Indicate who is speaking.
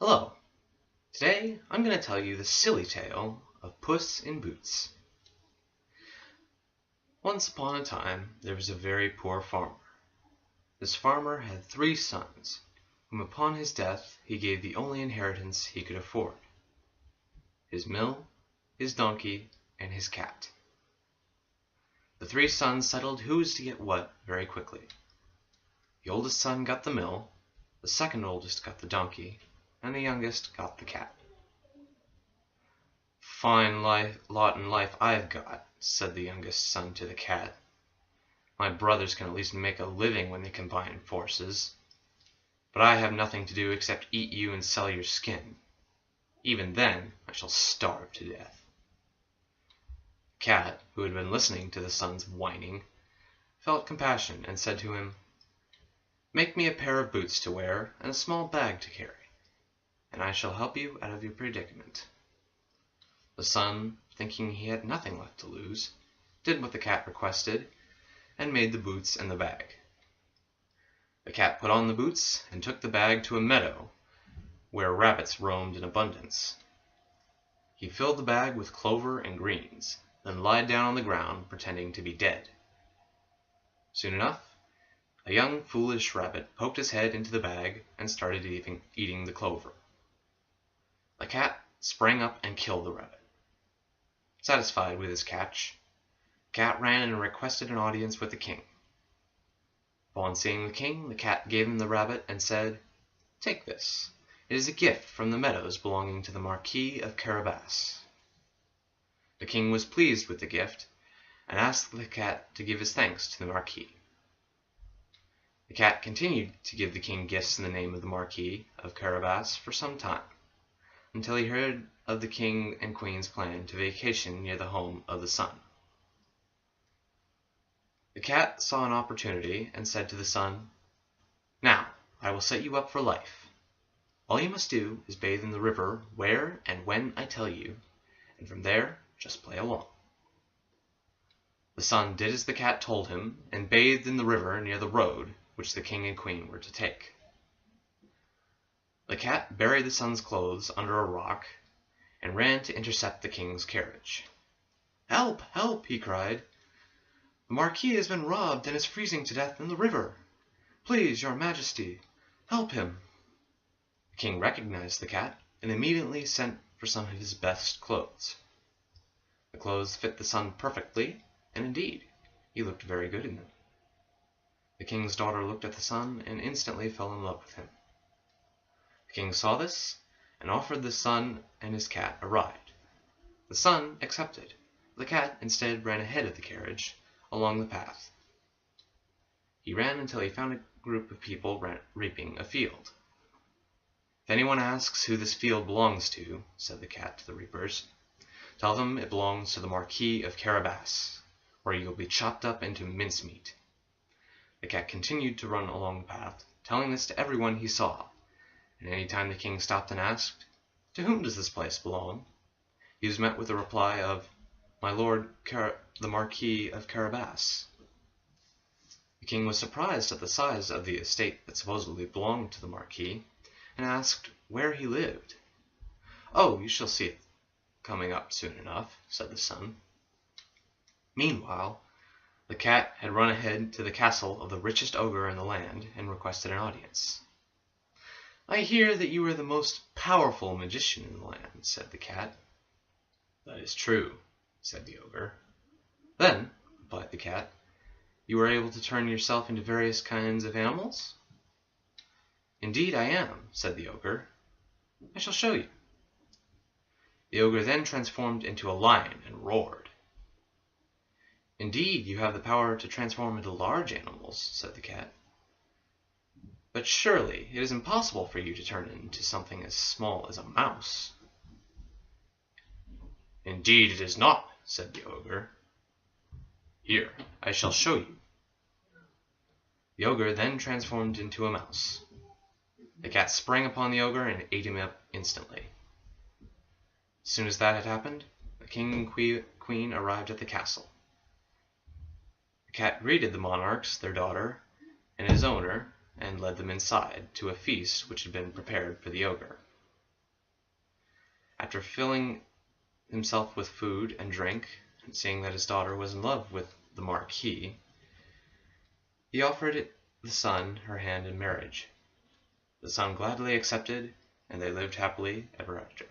Speaker 1: Hello! Today I'm going to tell you the silly tale of Puss in Boots. Once upon a time there was a very poor farmer. This farmer had 3 sons, whom upon his death he gave the only inheritance he could afford: his mill, his donkey, and his cat. The 3 sons settled who was to get what very quickly. The oldest son got the mill, the second oldest got the donkey, and the youngest got the cat. "Fine lot in life I've got," said the youngest son to the cat. "My brothers can at least make a living when they combine forces. But I have nothing to do except eat you and sell your skin. Even then I shall starve to death." The cat, who had been listening to the son's whining, felt compassion and said to him, "Make me a pair of boots to wear and a small bag to carry, and I shall help you out of your predicament." The son, thinking he had nothing left to lose, did what the cat requested, and made the boots and the bag. The cat put on the boots and took the bag to a meadow where rabbits roamed in abundance. He filled the bag with clover and greens, then lied down on the ground pretending to be dead. Soon enough, a young foolish rabbit poked his head into the bag and started eating the clover. The cat sprang up and killed the rabbit. Satisfied with his catch, the cat ran and requested an audience with the king. Upon seeing the king, the cat gave him the rabbit and said, "Take this. It is a gift from the meadows belonging to the Marquis of Carabas." The king was pleased with the gift and asked the cat to give his thanks to the Marquis. The cat continued to give the king gifts in the name of the Marquis of Carabas for some time, until he heard of the king and queen's plan to vacation near the home of the sun. The cat saw an opportunity and said to the son, "Now I will set you up for life. All you must do is bathe in the river where and when I tell you, and from there just play along." The son did as the cat told him and bathed in the river near the road which the king and queen were to take. The cat buried the son's clothes under a rock and ran to intercept the king's carriage. "Help! Help!" he cried. "The Marquis has been robbed and is freezing to death in the river. Please, your Majesty, help him." The king recognized the cat and immediately sent for some of his best clothes. The clothes fit the son perfectly, and indeed, he looked very good in them. The king's daughter looked at the son and instantly fell in love with him. The king saw this and offered the son and his cat a ride. The son accepted. The cat instead ran ahead of the carriage along the path. He ran until he found a group of people reaping a field. "If anyone asks who this field belongs to," said the cat to the reapers, "tell them it belongs to the Marquis of Carabas, or you will be chopped up into mincemeat." The cat continued to run along the path, telling this to everyone he saw, and any time the king stopped and asked, "To whom does this place belong?" he was met with the reply of, "My lord the Marquis of Carabas." The king was surprised at the size of the estate that supposedly belonged to the Marquis, and asked where he lived. "Oh, you shall see it coming up soon enough," said the son. Meanwhile, the cat had run ahead to the castle of the richest ogre in the land and requested an audience. "I hear that you are the most powerful magician in the land," said the cat. "That is true," said the ogre. "Then," replied the cat, "you are able to turn yourself into various kinds of animals?" "Indeed I am," said the ogre. "I shall show you." The ogre then transformed into a lion and roared. "Indeed you have the power to transform into large animals," said the cat. "But surely it is impossible for you to turn into something as small as a mouse." "Indeed it is not," said the ogre. "Here, I shall show you." The ogre then transformed into a mouse. The cat sprang upon the ogre and ate him up instantly. As soon as that had happened, the king and queen arrived at the castle. The cat greeted the monarchs, their daughter, and his owner, and led them inside to a feast which had been prepared for the ogre. After filling himself with food and drink, and seeing that his daughter was in love with the Marquis, he offered the son her hand in marriage. The son gladly accepted, and they lived happily ever after.